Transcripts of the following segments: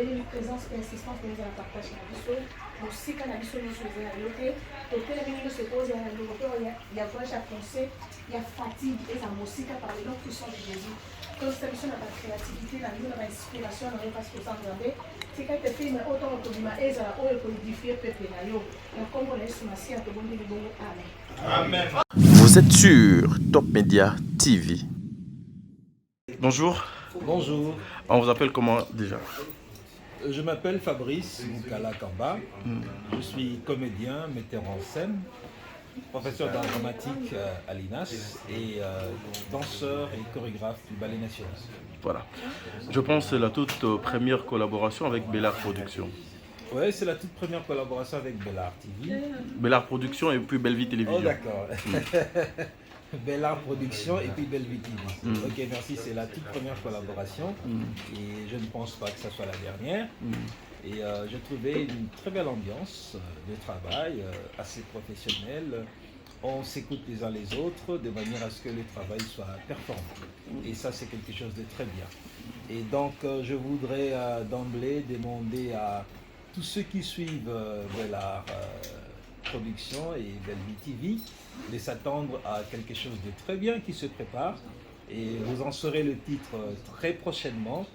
une présence et insistance dans la partage na biso aussi quand na biso nous faisons la loté totel mingi se pose ya docteur ya voyage à penser ya fatigue et ça mosika par les noms puissants de Jésus donc cette mission la créativité la mise la inspiration na parce que ça regarder c'est quand tu fais mais autant que du maïs à la pour édifier peuple na yo donc comme on laisse massia to bon de bon amen. Amen. Vous êtes sur Top Media TV. Bonjour. Bonjour. On vous appelle comment déjà? Je m'appelle Fabrice Moukala Kamba. Je suis comédien, metteur en scène, professeur d'art dramatique à l'INAS et danseur et chorégraphe du Ballet National. Voilà. Je pense que c'est la toute première collaboration avec Bellard Productions. Oui, c'est la toute première collaboration avec Bellard TV. Bellard Productions et puis Bellevue Télévision. Oh d'accord. Bellard Productions et puis Bellevue TV. Ok, merci, c'est la toute première collaboration et je ne pense pas que ce soit la dernière. Et j'ai trouvé une très belle ambiance de travail, assez professionnelle. On s'écoute les uns les autres de manière à ce que le travail soit performant. Et ça, c'est quelque chose de très bien. Et donc, je voudrais d'emblée demander à tous ceux qui suivent Bellard Productions et Bellevue TV de s'attendre à quelque chose de très bien qui se prépare. Et vous en saurez le titre très prochainement.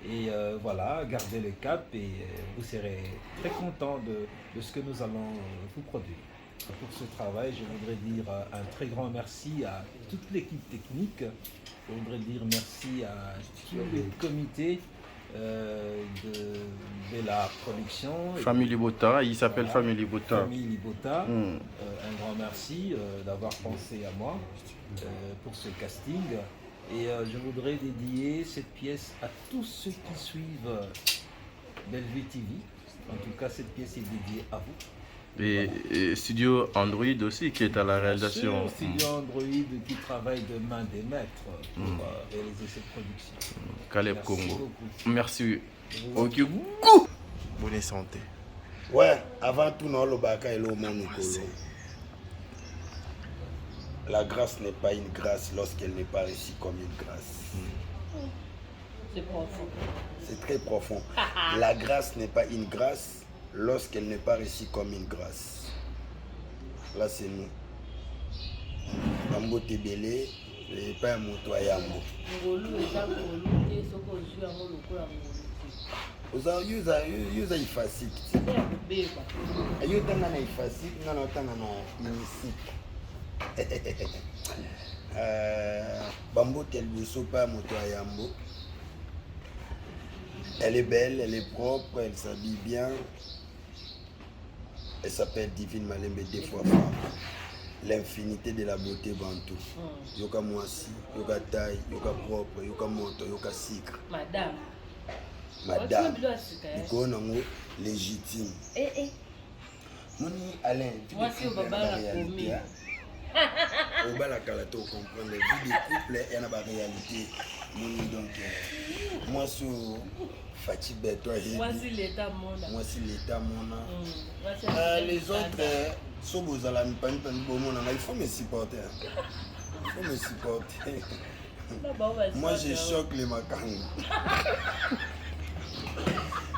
Et voilà, gardez le cap et vous serez très content de ce que nous allons vous produire. Pour ce travail, je voudrais dire un très grand merci à toute l'équipe technique. Je voudrais dire merci à tous les comités de Bellard Productions. Famille Libota, il s'appelle voilà, Famille Libota. Famille Libota, un grand merci d'avoir pensé à moi pour ce casting. Et je voudrais dédier cette pièce à tous ceux qui suivent Bellevue TV. En tout cas, cette pièce est dédiée à vous. Et, voilà. Et Studio Android aussi qui est à la réalisation. Bien sûr, Studio Android qui travaille de main des maîtres pour réaliser cette production. Caleb Merci Congo. Beaucoup. Merci. Ok. Bonne santé. Ouais, avant tout, non, le baka et le monde. La grâce n'est pas une grâce lorsqu'elle n'est pas reçue comme une grâce. C'est profond. C'est très profond. La grâce n'est pas une grâce lorsqu'elle n'est pas reçue comme une grâce. Là, c'est nous. Mambo Tebele, et pas un moto à Yambo. Uza ifasik. Ayo tanga na ifasik, ngana tanga na inisik. Bambo Telbuso, pas moto à Yambo. Elle est belle, elle est propre, elle s'habille bien. Elle s'appelle Divine Malembe, deux fois femme. L'infinité de la beauté bantou. Yoka moisi, yoka taille, yoka propre, yoka moto, yoka sucre. Madame. Madame. Ikonango légitime. Moni Alain, tu comprends la réalité. Au bas la calato comprendre la vie des couples et la réalité. Moni donc moi sur Fatih Beto. Moi si l'état mona. Moi si l'état mona. Les autres sont beaux à la mipanne il faut me supporter. Il faut me supporter. Moi je choque les macangs.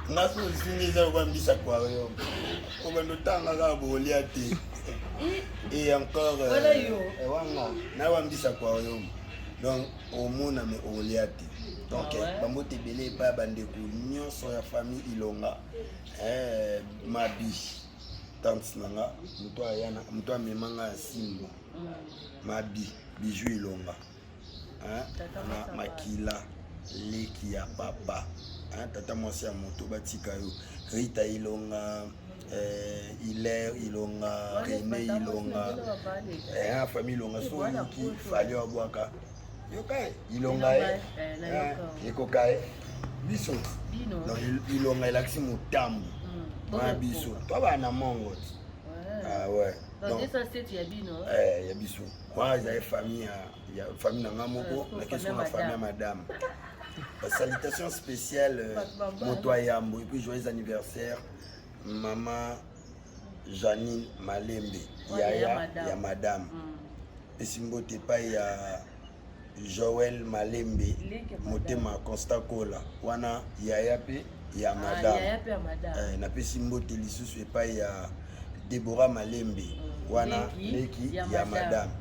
Naso sinisa kwambisa kwa yo. Oba notanga ga boliati. Et encore na wambisa kwa yo. Donc au mona me oliati. Donc bambo tebele pa bandeko nyonso ya famille Ilonga. Mabi tante nanga muto ayana muto amemanga simba. Mabi bijou Ilonga. Na makila leki ya papa. Tata mwasi ya moto batika yo Rita Ilonga, Hilaire Ilonga, René Ilonga, famille Ilonga so qui fallait abwaka yokai Ilonga ekokai biso donc Ilonga elakisi mutambu na biso to bana mongo ah ouais donc ça c'est ya bino ya biso moi j'ai famille ya famille nanga moko na question na famille madame. Salutations spéciales Moto Yambo et puis joyeux anniversaire maman Janine Malembe Yaya ya madame et Simbo Tepa ya Joël Malembe motema Constant Kola wana yaya pe ya madame napesi mbote lisusu epai ya Deborah Malembe wana leki ya madame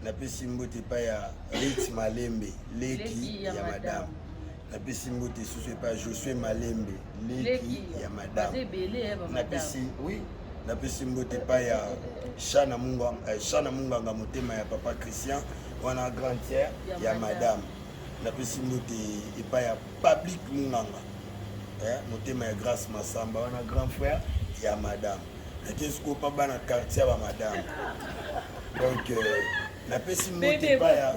napesi mbote epai ya Ritz Malembe leki ya madame napesi mbote lisusu epai ya Josué Malembe leki ya madame napesi mbote epai ya Chana Munganga motema ya papa Christian wana grand tiers ya madame napesi mbote epai ya Public Munganga motema ya Grâce Masamba wana grand frère ya madame nakesuko pa bana quartier ba madame donc napesi mbote epai ya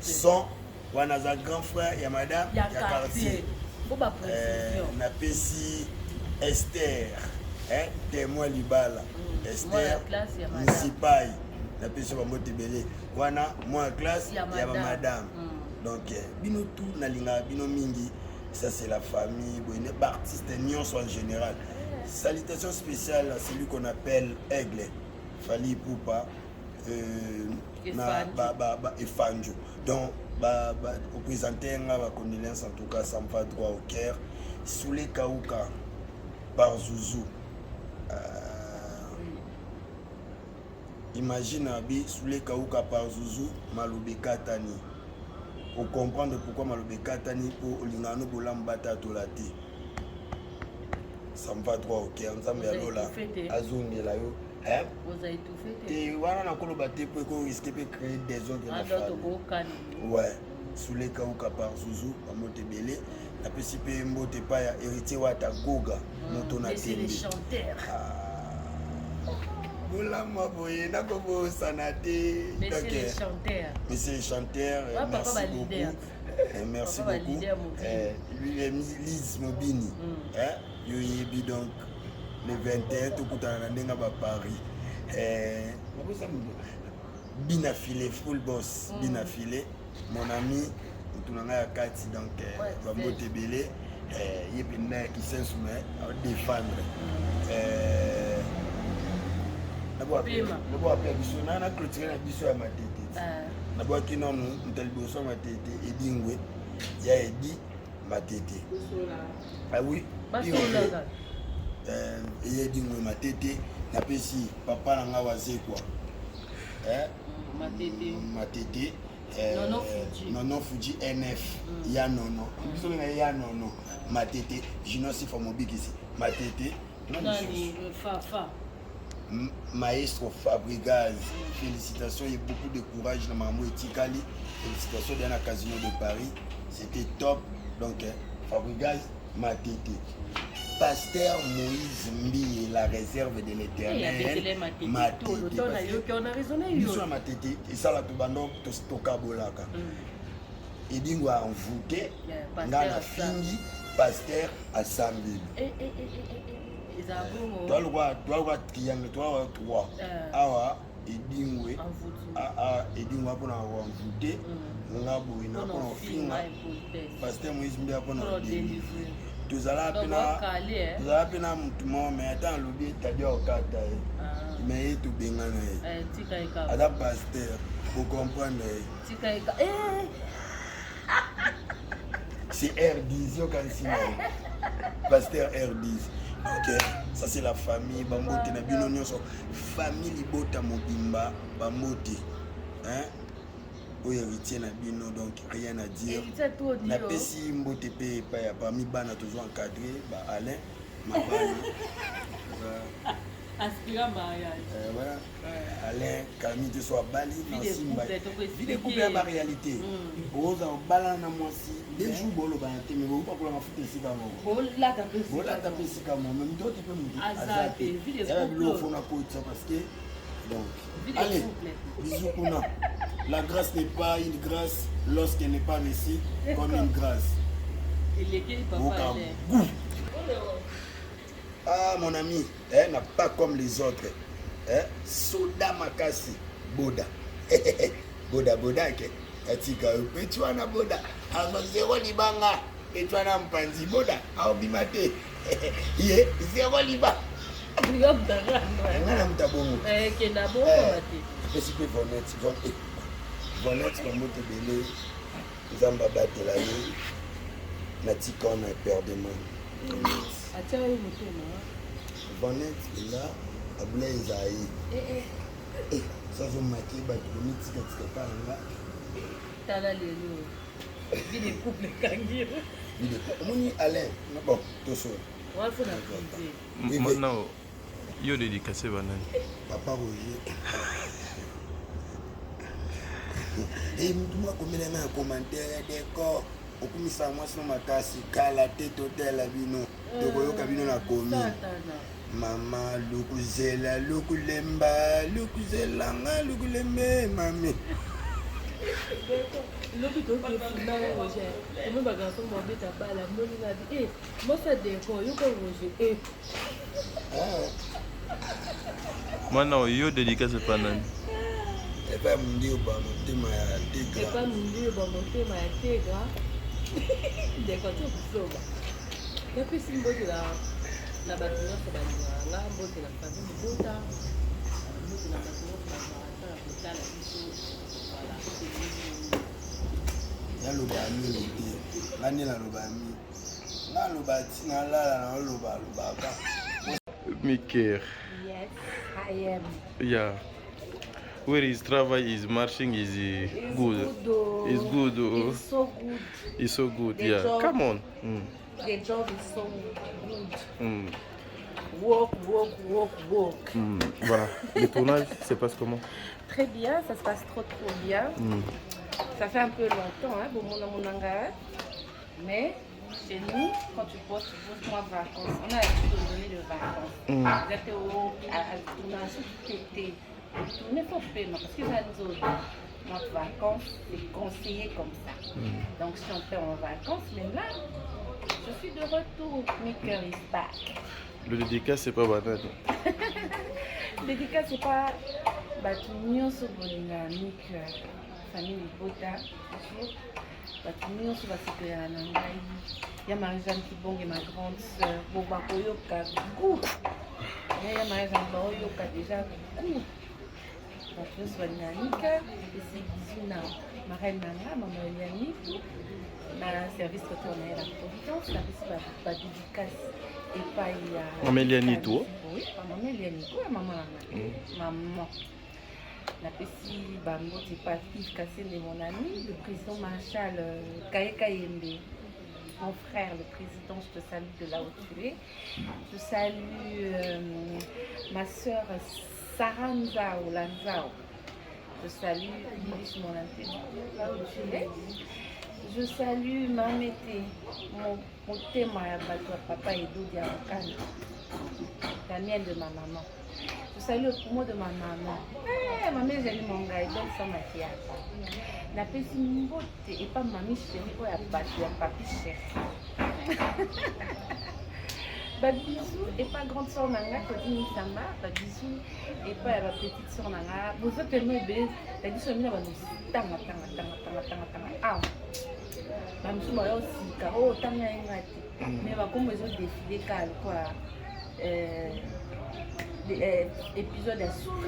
son wana za grand frère ya madame ya quartier napesi Esther témoin libala Esther Misipai napesi ba mbote belé wana moi classe ya ba madame donc bino tout nalinga bino mingi ça c'est la famille boyne artiste nyonso en général. Salutations spéciales à celui qu'on appelle Aigle Fali Poupa et Fanjo donc représenter ma condoléance en tout cas ça me va droit au cœur Soulé Kauka par Zouzou imagine abi Soulé Kauka par Zouzou Malobeka Tani pour comprendre pourquoi Malobeka Tani pour Olingano Bolambata Tolate ça me va droit au cœur nzambe ya lola azongela yo vous avez tout fait et voilà na koloba te pour qu'on risque de créer des autres dans la famille ouais Soulé Kauka par Zouzou amote belé na pesi pe mbote pa ya héritier wata goga moto na c'est les chanteurs Bolama boye nakobo sanate mais c'est les chanteurs monsieur les chanteurs merci beaucoup merci beaucoup lui Lise Mobini yoyebi donc le 21 tokutana na ndenga ba Paris Bina Filé full boss Bina Filé mon ami tunanga ya kati donc va mbote belé yebi na ki sensume à défendre nabo apia biso na clôturer na biso ya matete nabo akino ntaliboso matete edingwe ya edi matete ah oui et edingwe matete napesi papa nanga wazekwa matete Nono Fuji NF ya nono biso nga ya nono matete jinosi famobikisi matete Fafa maestro Fabregas félicitations et beaucoup de courage na maman etikali félicitations dans la casino de Paris c'était top donc Fabregas matete Pasteur Moïse Mbi la réserve de l'Éternel matete on a raisonné biso matete et ça la tobando toka bolaka edingwa envoûté ngana fingi pasteur assemblée toi triangle toi 3 awa edingwe edingwa pona envoûté ngabo ina pona finga pasteur Moïse Mbi pona délivrer tozala pena mutu mo mais attends lobi tabi okata mais tout bengana ada pasteur pour comprendre c'est R10 okansina pasteur R10 ok ça c'est la famille bambote na bino nyonso famille libota mobimba bambote hein o héritier na bino donc rien à dire na pesi mbote pe pa ya parmi bana toujours encadré ba Alain Mabana aspirant mariage voilà Alain Camille de soit Bali dans Simba vide couper la réalité oza obala na mwasi des jours bolo ba te mais bon pas pour la foutre ici kamo bola ta pesi kamo même d'autres peut me azate vide couple faut na ko parce que donc allez bisous kuna. La grâce n'est pas une grâce lorsqu'elle n'est pas reçue comme une grâce. Ah mon ami, n'a pas comme les autres. Soda makasi, boda. Boda, katika tu ana boda. Alors zéro libanga, et tu ana mpanzi boda, au bimate. Ye, zéro liba. Ngana mtabongo. Kena bongo mate. Pesi pe bonnet, Vanette bamoto ebele nzambe abatela ye natika wana eperdement. atia ye motema Vanette ela abula ezala ye sazomaki bato bomitikatika mpa na nga tala lelo vie de couple ekangi omoni Alain bon toso wafuna privé Maintenant, yo dédicacé banani. Papa Roger mutu mwakomela nga ya commentaire ya décor okumisa mwasi no makasi kala te totela bino tokoyoka bino na komi mama lukuzela lukulemba lukuzelanga lukulembe mami lobi tokefunda Roger omo bagarçon mobeta bala moni na bi mosa décor yoka Roger Maintenant, yo dédicacé banani. epa mundi oba motema ya tegra epa mundi oba motema ya tegra décor to kusoba yapesi mbotela na bato nyonso balingaka nga mbotela famille libota mbotela bato nyonso bazalaka kotala biso wala naloba mingi te nga nde naloba mingi nga aloba ti nalala naoloba alobaka Miker. Yes, I am. Yeah. Where his travel is marching is good. It's good. It's so good. It's so good. The Yeah. job. Come on. The job is so good. Walk. Voilà. Le tournage se passe comment? Très bien, ça se passe trop bien. Ça fait un peu longtemps, hein, pour mon manga. Mais chez nous, quand tu poses moins de vacances. On a l'habitude de donner de vacances. C'est-à-dire qu'on a surtout été. Tourner faut faire, parce que notre vacances, c'est conseillé comme ça. Donc si on fait en vacances, mais là, je suis de retour. Miker is back. Le dédicace, c'est pas banal. Dédicace, c'est pas bato nyonso bolinga Miker famille libota bato nyonso basepelaka na ngai ya Marie-Jeanne Kibonge ma grande sœur bo bakoyoka goût ya Marie-Jeanne baoyoka déjà goût bato nyonso balinga Miker esi bizu na marraine na nga mama Eliani na service retour na ye la Providence napesi badédicace epai ya Mama Eliani to? Oui, mama Eliani to ya mama na maman. Napesi bambote Patrick Kassende, mon ami, le président Marshal Kaeka Yembe, mon frère, le président, je te salue de là où tu es. Je salue ma soeur Sarah Nzao, Lanzao. Je salue Lilis Monanté, là où tu es. Je salue Mamete, mon témoin à bateau, papa Edo Diarokane, Daniel de ma maman. Je salue le mot de ma maman. Ma mère, j'ai eu mon gars, donc sans maquillage. La petite mbote et pas mamie chérie, quoi, à bateau, à papi chéri. Bah bisous et pas grande soeur Nanga, Codine Samba, bah bisous et pas ma petite soeur Nanga. Vous êtes tellement belle, la bisous est tanga. Ah, bah monsieur moi aussi, car oh tanga ingati. Mais bah comme ils ont défilé car quoi, épisode à soupe.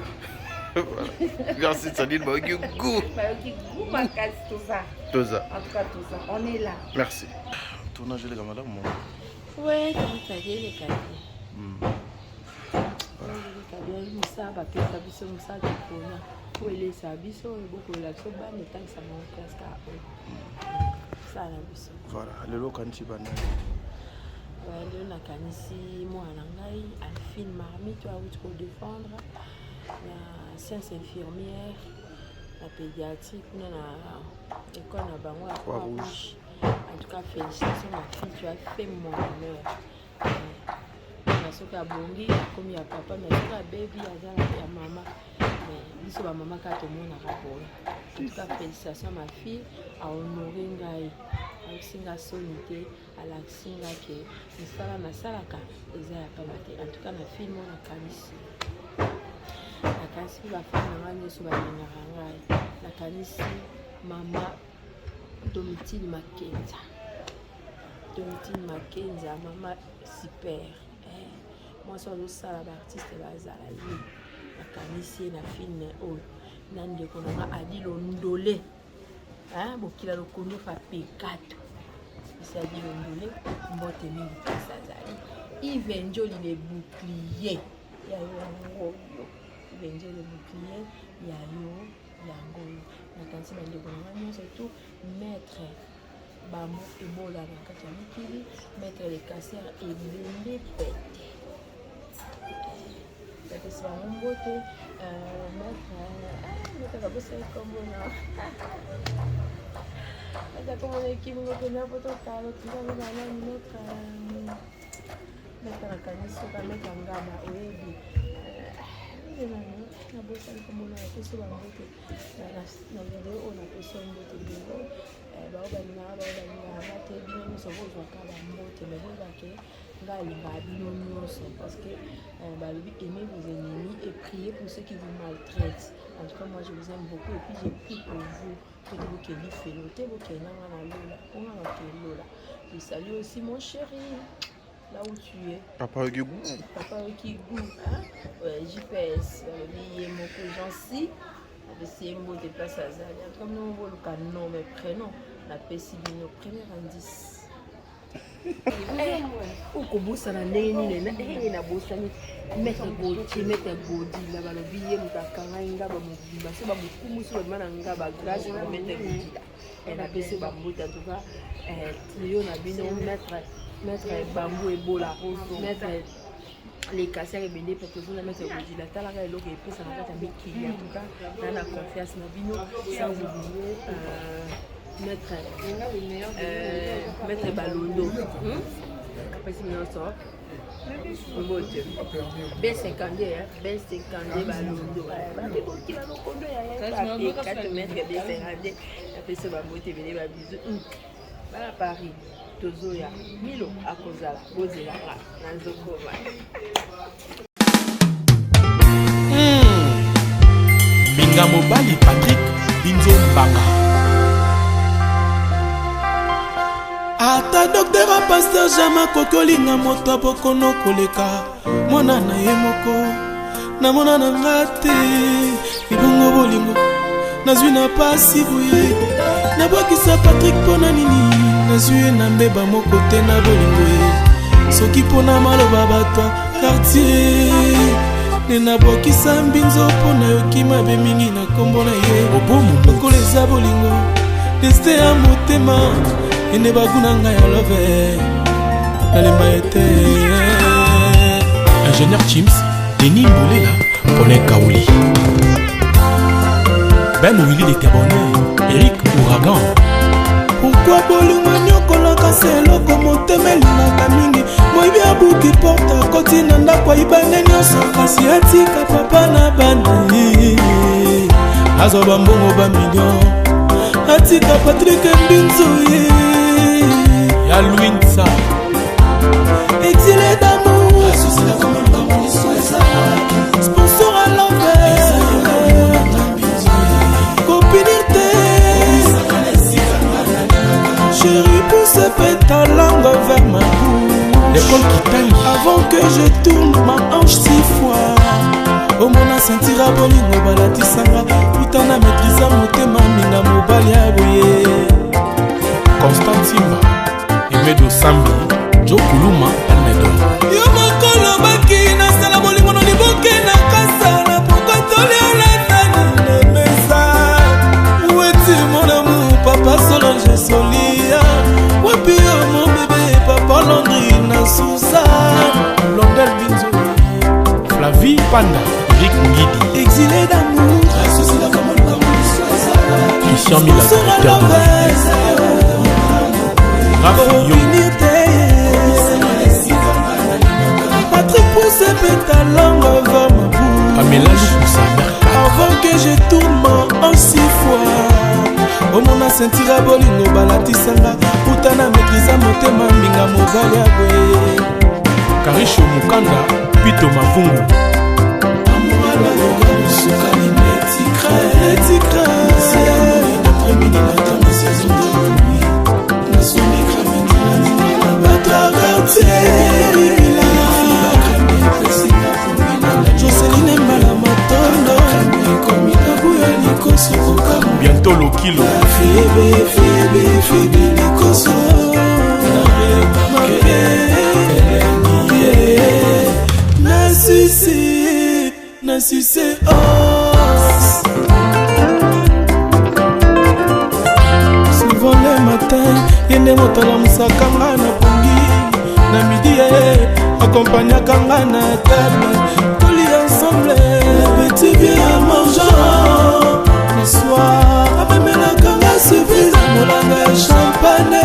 Merci Sadine, bah ok, goût. Bah ok, goût ma casse tout ça. Tout ça. En tout cas tout ça, on est là. Merci. Tournage les camarades, moi. Ouais, comme ça dit les cadets. Musaba pesa biso musaba kona. Po elesa biso bokola biso bana etangisa bango classe ka sala biso. Voilà, lelo kanti bana. Lelo nakanisi mwana ngai Alphine Marmite awuti kodefendre na science infirmière na pédiatrie kuna na école na bango ya Croix-Rouge. En tout cas, félicitations ma fille, tu as fait mon honneur. Soki abongi komi ya papa mais soki abebi aza ya mama mais biso bamama kaka tomonaka boye. En tout cas félicitations ma fille ahonore ngai ayokisinga soni te alakisinga ke misala nasalaka eza ya pamba te. En tout cas na fille mo nakanisi bafami na ngai nyonso balingaka ngai nakanisi mama Domitille Makenza mama super. Moi, je suis l'artiste bazala nakanisi na film oyo nandeko nanga adi londole bokila lokondo fa pekato esi adi londole mbote mingi pesa azali Yves Njoli le bouclier ya yo yango Yves Njoli le bouclier ya yo yango nakanisi bandeko nanga nyonso tout maître Bambo ebola na kati ya mikili maître le cancer ebende pete c'est un bon beauté mettre la bosse comme on a comme on est qui me connaît pas tout à l'autre là on va mettre la canisse sur la mettre en gamme oui na bosse comme on a fait sur la beauté na vidéo on a fait sur une beauté vidéo baobalinga bate bino nyonso bozwaka bambote mais bozwake nga alinga bino nyonso parce que balobi aimez vos ennemis et priez pour ceux qui vous maltraitent. En tout cas moi je vous aime beaucoup et puis j'ai pris pour vous que vous qui felote vous qui nanga na lola on a ke lola. Je salue aussi mon chéri là où tu es. Papa Ogigou. Papa Ogigou JPS balobi moko Jansi c'est un mot de place à Zali. Comme nous voulons qu'un nom mais prénom, la Pessibino, premier indice. Au Kobusa, la Néni, la Bossani, mettre Gauthier, mettre Gaudi, la Balobie, Mutakaranga, Bamuba, c'est Bamukumus, le Mananga, Bagage, la mettre Gaudi. Elle a baissé Bambou, en tout cas, Trio, Nabino, mettre Bambou et Bola, mettre. Les casseurs et béné pour que vous la mettez au bout de la table et l'autre et puis ça va être qui en tout cas dans la confiance Nabino sans oublier mettre Balondo après si nous sort B50 B50 Balondo qui va nous conduire 4 mètres B50 après ça va monter venir va bisous à Paris Tozoya Milo akozala bozela nazokoma Minga Mobali Patrick Binzo Mbanga Ata docteur a pasteur Jama kokolinga moto bokono koleka mona na ye moko na mona na ngate ibongo bolingo nazwi na pasi buye na bwakisa Patrick pona nini nazwi na mbeba moko te na bolingo ye soki pona maloba bato quartier nena bwakisa mbinzo pona yoki mabe mingi na kombo na ye obomu lokola eza bolingo destin ya motema ene baguna ngai ya love nalemba ete ingénieur Chims Denis Mbolela Paulin Kaouli Ben Willy de Cabonnet Eric Ouragan. Pourquoi bolingo nyokolaka seloko motema elingaka mingi moyibi abuki porta koti na ndako ayibane nyonso kasi atika papa na bana azwa bambongo bamillion atika Patrick Mbinzo ya Louinsa exilé d'amour sponsor à l'envers copinité chérie pousse ta langue vers ma bouche l'école qui taille avant que je tourne ma hanche 6 fois au mona sentira bolingo balatisanga putana maîtrisa motema minga mobali aboye Constant Simba Emedo Sambi Jo Kuluma Almedo yo mokolo baki nasala bolingo no liboke na kasala pokotoli olatani na mesa weti mon amour papa Solange Solia wapi yo mon bébé papa Landry na Sousa Londel Binzo Flavie Panda Eric Ngidi exilé d'amour Christian Mila directeur de Patrick pousse ta langue vers ma bouche avant que je tourne ma en 6 fois omona sentira bolingo balatisanga putana maîtrisa motema minga mobali aboye Karisho Mukanda Pito Mavungu amouala loga sukali netikra c'est amour d'après-midi matin ma saison de nuit na soni Joseline Mbala Matondo kilo Fibi Likoso Na succès souvent le matin yende motala musakanga na pongi na midi accompagnakanga na table toli ensemble petit bien mangeant le soir amemelakanga surprise molanga ya champagne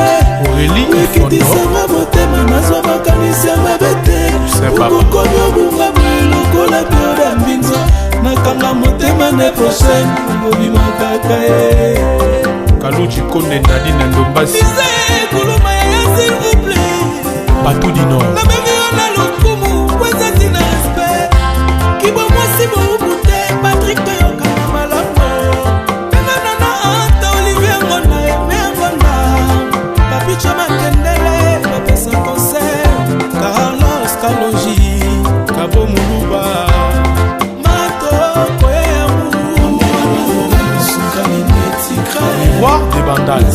ekitisanga motema nazwa makanisi ya mabe te okokomi obunga lokola bioda mbinzo nakanga motema ne prochaine obimakaka ye Kaluchi Konde Nadi na Ndombasi kuluma ya s'il vous plaît Batou du Nord nabengi yo na lokumu kwezati na respect kibomwasi boubute Patrick toyokana malamu enganana anta Olivier Ngonda eme Ngonda papicho makendele bapesa concert Carlos Kaloji Kabo Muluba matoko yamu Roi des bandales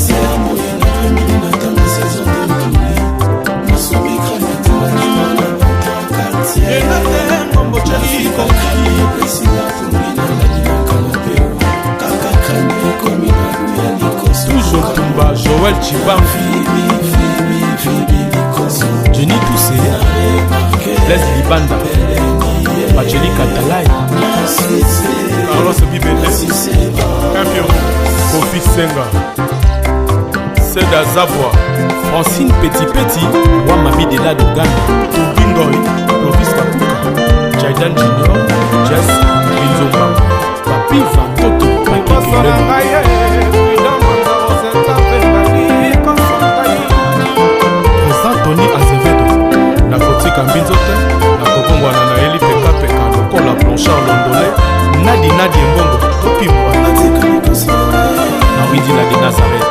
toujours Tumba Joël Chibam Jenny Toussé Blaise Libanda Bacheli Katalai Carlos Bibele Campion Kofi Senga Seda Zabwa Francine Petit Wamami de la Dogana Tubingoy Lovis Kapuka Jaidan Junior Jess Binzomba Papi Vantoto Président Tony Azevedo Nakotika Mbinzote Nakobongwana na Eli Peka Peka Lokola Blanchard Londolé Nadi Mbongo Topimwa Nawidina de Nazareth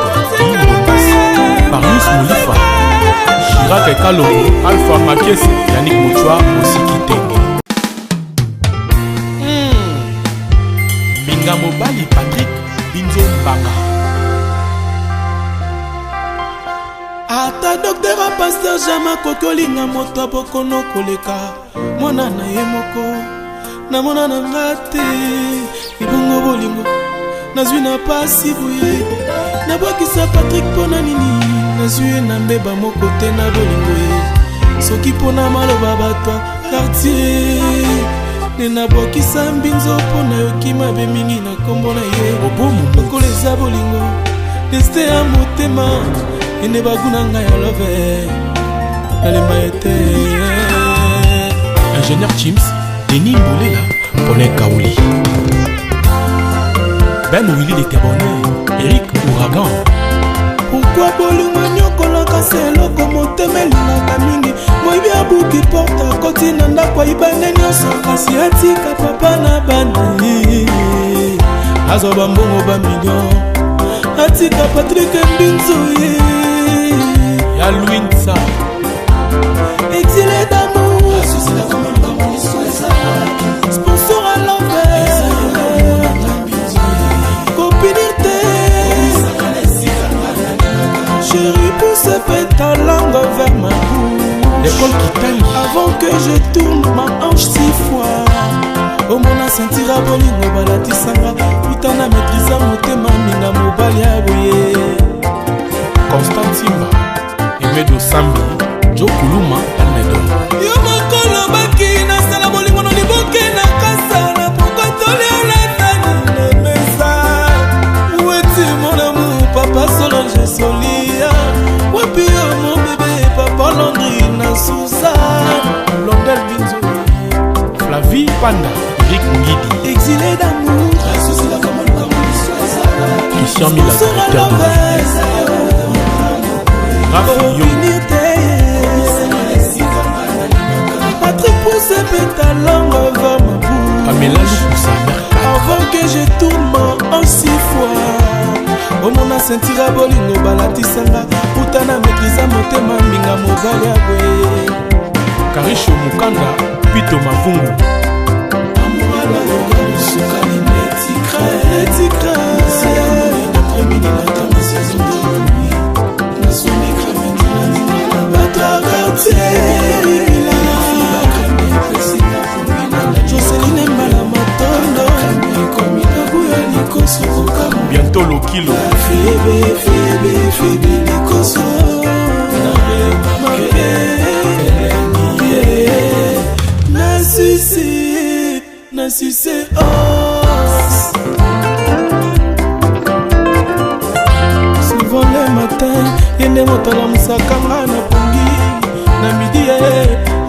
Parnus Moulifa Chirac Kalongo Alpha Makiese Yannick Mouchoua Mosiki Tenge Minga Mobali Patrick Binzo Mbanga ata docteur a pasteur jama kokolinga moto bokono koleka mwana na ye moko na mona na ngate ibongo bolingo nazwi na pasi boye nabwakisa Patrick pona nini nazwi na mbeba moko te na bolingo ye soki pona maloba bato quartier ne nabwakisa mbinzo pona yoki mabe mingi na kombo na ye lokola eza bolingo deste ya motema ene baguna ngai ya love nalemba ete Ingénieur Chims Denis Mboulela Paulin Kaouli Ben Willy de Cabonnet Eric Ouragan pourquoi bolingo nyokolaka se eloko motema elingaka mingi moyibi abuki porte akoti na ndako ayibane nyonso kasi atika papa na bana azwa bambongo bamillion atika Patrick Mbinzo ya Louinsa exilé d'amour sponsor à l'envers copinité chérie pousse ta langue vers ma bouche l'école qui taille avant que je tourne ma hanche 6 fois omona sentira bolingo balatisanga utana maîtrisa motema minga mobali ya boye Constant Simba Emedo Sambi Joe Kuluma Almedo yo mokolo baki nasala bolingo no liboke na kasa na pokotoli olatani na mesa weti mon amour papa Solange Solia wapi yo mon bébé papa Landry na Suzanne Londel Binzo Flavie Panda Eric Ngidi exilé d'amour Christian Mila directeur de Rafi Yo Patrick pousse ta langue vers ma bouche Pamela Lukusa Mercat avant que je tourne en 6 fois omona sentira bolingo balatisanga utana maîtrisa motema minga mobali ya boye Karisho Mukanda Pito Mavungu Joseline Mbala Matondo bientôt le kilo na succès os souvent le matin yende moto alamusaka nga na pongi na midi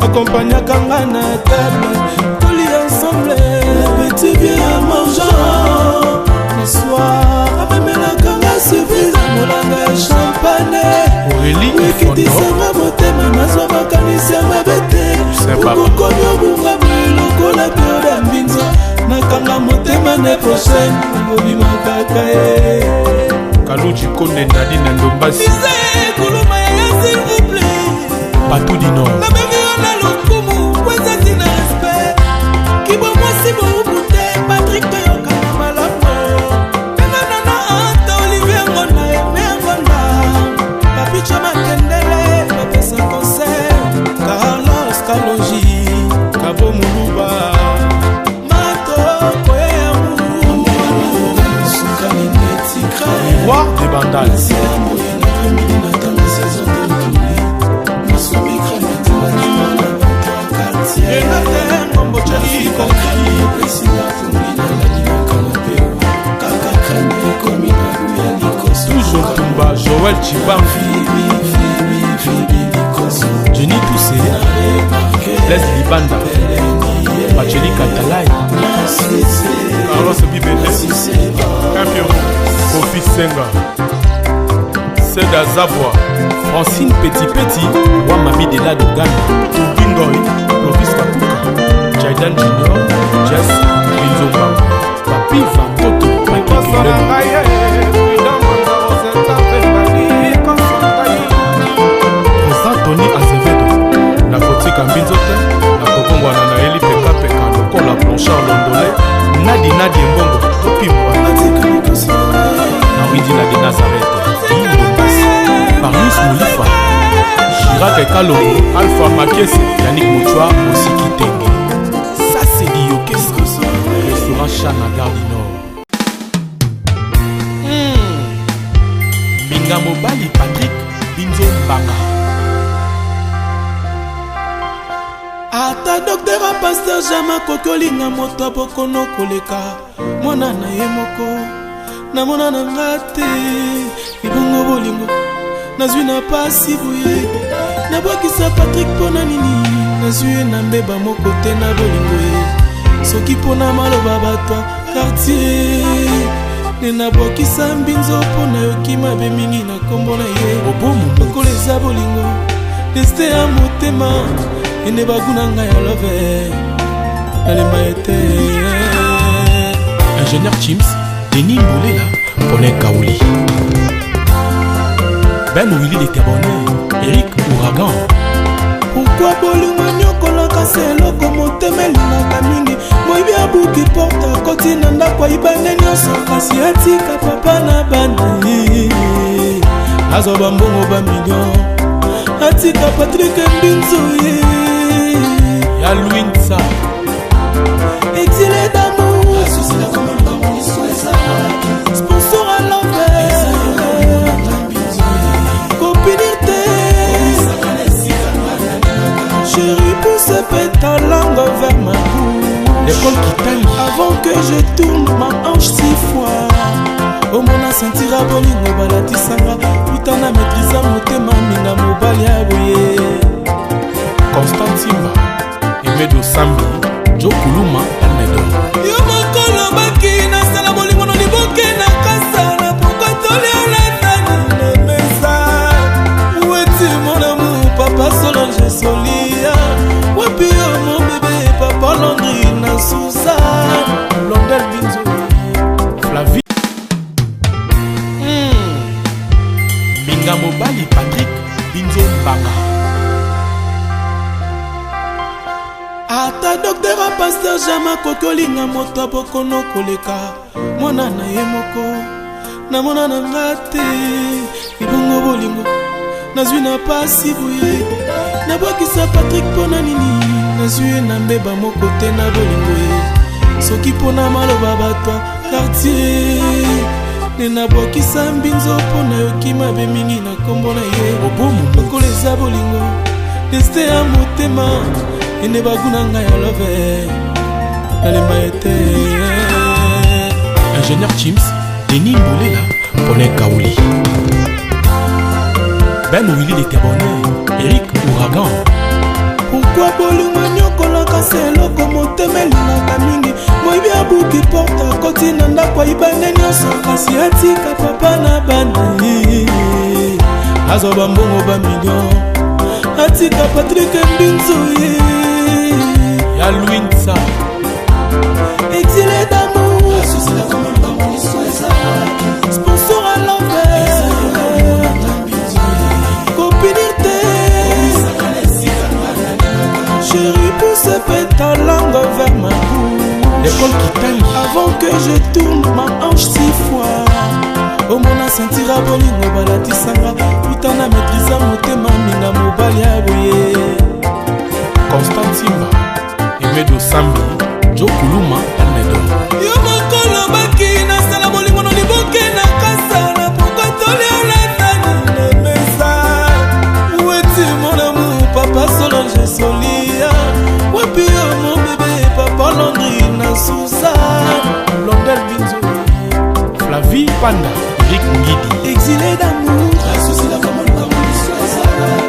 akompagnaka nga na table toli ensemble petit bien mangeant le soir amemelaka nga surprise molanga ya champagne ekitisanga motema nazwa makanisi ya mabe te okokomi obunga lokola periode ya mbinzo nakanga motema ne prochaine obimakaka ye Kaluji Konde Nadi na Ndombasi kuluma ya s'il vous plaît Patou du Nord na bengi na lokumu kwezati na respect kibo mwasi boubute Patrick toyokana malamu penganana anta Olivier Ngonda eme Ngonda papicho makendele bapesa concert Carlos Kaloji Kabo Muluba Matoko ya Mulu Roi des Bandals toujours Tumba Joël Chibam Jenny Toussé Les Libanda Bacheli Katalai Carlos Bibele Campion Kofi Senga Seda Zabwa Francine Petit Wamami de la Dogan Tubingoy Clovis Kapuka Jaidan Junior Jess Binzomba Papi Vantoto Président Tony Azevedo Nakotika Mbinzote Nakobongwana na Eli Peka Peka Lokola Blanchard Londolé Nadi Mbongo Topimwa Nawidina de Nazareth Parnus Moulifa Chirac et Kalongo Alpha Makese Yannick Mouchoua Mosiki Tenge Ça c'est du Yokesko Restaurant Chana Gare du Nord Minga Mobali Patrick Binzo Mbanga ata docteur a pasteur jama kokolinga moto bokono koleka mwana na ye moko na mona na ngate ibongo bolingo nazwi na pasi boye na bwakisa Patrick pona nini nazwi na mbeba moko te na bolingo ye soki pona maloba bato quartier nena bwakisa mbinzo pona yoki mabe mingi na kombo na ye obomu okoleza bolingo deste ya motema ene baguna nga ya love nalemba ete Ingénieur Chims Denis Mbolela Paulin Kaouli Ben Willy de Tebonne Eric Ouragan pourquoi bolingo nyokolaka se eloko motema elingaka mingi moyibi abuki porte akoti na ndako ayibane nyonso kasi atika papa na bana azwa bambongo bamillion atika Patrick Mbinzo ye ya Louinsa exilé d'amour sponsor à l'envers copinité chérie pousse ta langue vers ma bouche l'école qui t'aime avant que je tourne ma hanche 6 fois omona sentira bolingo balatisanga utana maîtrisa motema minga mobali ya boye Constantima Emedo Sambi Joe Kuluma Palmedo yo mokolo baki nasala bolingo no liboke na kasala pokotoli olatani na mesa weti mon amour papa Solange Solia wapi yo mon bébé papa Landry na Sousa Blondel Binzo Flavie Minga Mobali Patrick Binzo Mbanga ata docteur a pasteur jama kokolinga moto bokono koleka mwana na ye moko na mona na ngate ibongo bolingo nazwi na pasi boye nabwakisa Patrick mpona nini nazwi ye na mbeba moko te na bolingo ye soki mpona maloba bato quartier nde nabwakisa mbinzo mpona yoki mabe mingi na nkombo na ye lokola eza bolingo destin ya motema ende baguna ngai ya love nalemba ete ingénieur Chims Denis Mbolela Paulin Kaouli Ben Willy de Cabonnet Eric Ouragan. Pourquoi bolingo nyokolaka se eloko motema elingaka mingi moyibi abuki porte akoti na ndako ayibane nyonso kasi atika papa na bana ye azwa bambongo bamillion atika Patrick Mbinzo ye ya Louinsa exilé d'amour sponsor à l'envers copinité chérie pousse ta langue vers ma bouche l'école qui taille avant que je tourne ma hanche 6 fois omona sentira bolingo balatisanga utana maîtrisa motema minga mobali ya boye Constant Simba Emedo Sambi Joe Kuluma Almedo yo mokolo baki nasala bolingo no liboke na kasa na pokotoli olatani na mesa weti mon amour papa Solange Solia wapi yo mon bébé papa Landry na Suzanne Londel Binzo Flavie Panda Rick Ngidi exilé d'amour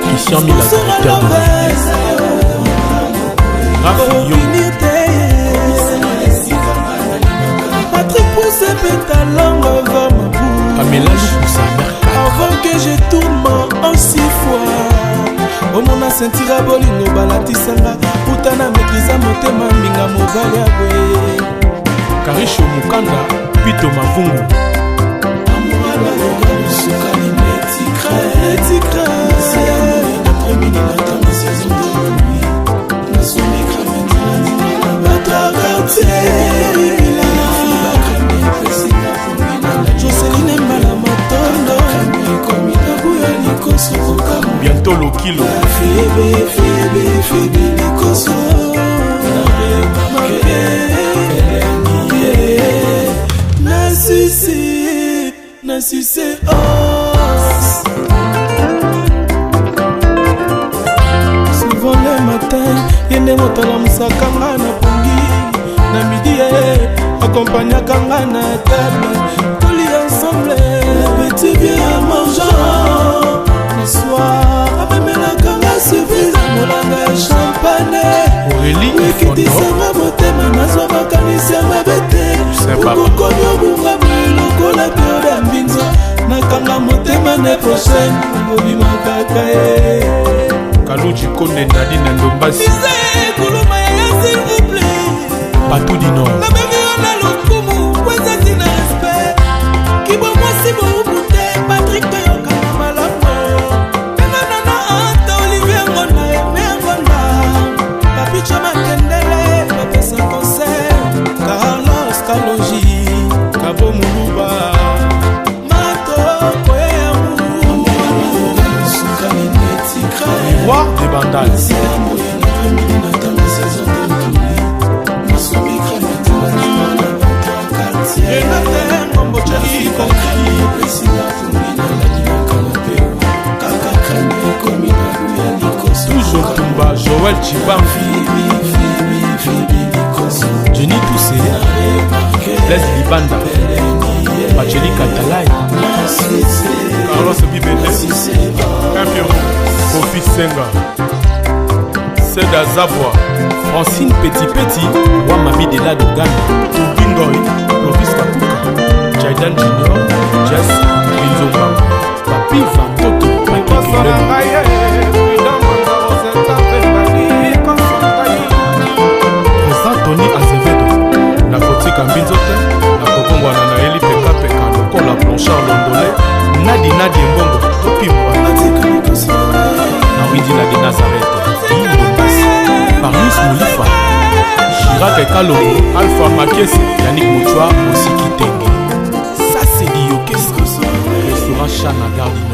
Christian Mila directeur de Raph Yo Patrick pousse ta langue vers ma bouche Pamela Lukusa Mercat avant que je tourne ma hanche 6 fois omona sentira bolingo balatisanga utana maîtrisa motema mbinga mobali ya boye Karisho Mukanda Pito Mavungu Joseline Mbala Matondo bientôt le kilo Nassissé os souvent le matin yende motala musakanga na pongi na midi accompagnaka nga na table toli ensemble petit bien mangeant le soir amemelaka nga surprise molanga ya champagne wekitisanga motema nazwa makanisi ya mabe te okokomi obunga lokola periode ya mbinzo nakanga motema ne prochaine obimakaka ye Kaluchi Konde Nadine Ndombasi kuluma ya s'il vous plaît Batou du Nord nabengi yo na lokumu wezati na respect kibwa mwasi boubute Patrick toyokana malamu enganana ata Olivier Ngonda eme Ngonda papicha makendele bapesa conseil Carlos Kaloji Kabo Muluba matoko yamu Roi des Bandales toujours Tumba Joël Chibamfi Jenny Toussé Blaise Libanda Bacheli Katalai Carlos Bibele Infirmo Kofi Senga Seda Zabwa Francine Petit Petit Wamami de la Dogana Tubingoy Clovis Kakuka Jaidan Junior Jess Binzomba Papi Vantoto Président Tony Azevedo Nakotika Mbinzo te Nakobongwana na Eli Peka Peka Lokola Blanchard Londolé Nadi Mbongo Topimwa na Windina de Nazareth Paris Moulifa Chirac et Kalongo Alpha Makese Yannick Mouchoua Mosiki Tenge. Ça c'est dit Yokesko Restaurant Chana Gardino